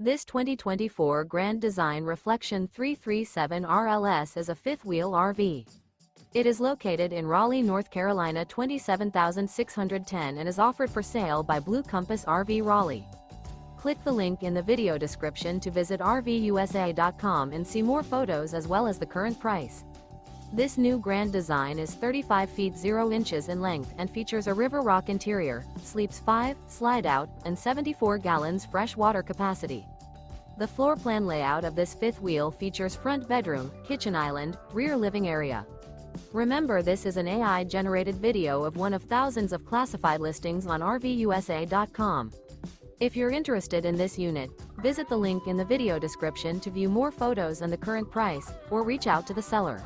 This 2024 Grand Design Reflection 337 RLS is a fifth-wheel RV. It is located in Raleigh, North Carolina 27610 and is offered for sale by Blue Compass RV Raleigh. Click the link in the video description to visit RVUSA.com and see more photos as well as the current price. This new Grand Design is 35 feet 0 inches in length and features a river rock interior, sleeps 5, slide-out, and 74 gallons fresh water capacity. The floor plan layout of this fifth wheel features front bedroom, kitchen island, rear living area. Remember, this is an AI-generated video of one of thousands of classified listings on RVUSA.com. If you're interested in this unit, visit the link in the video description to view more photos and the current price, or reach out to the seller.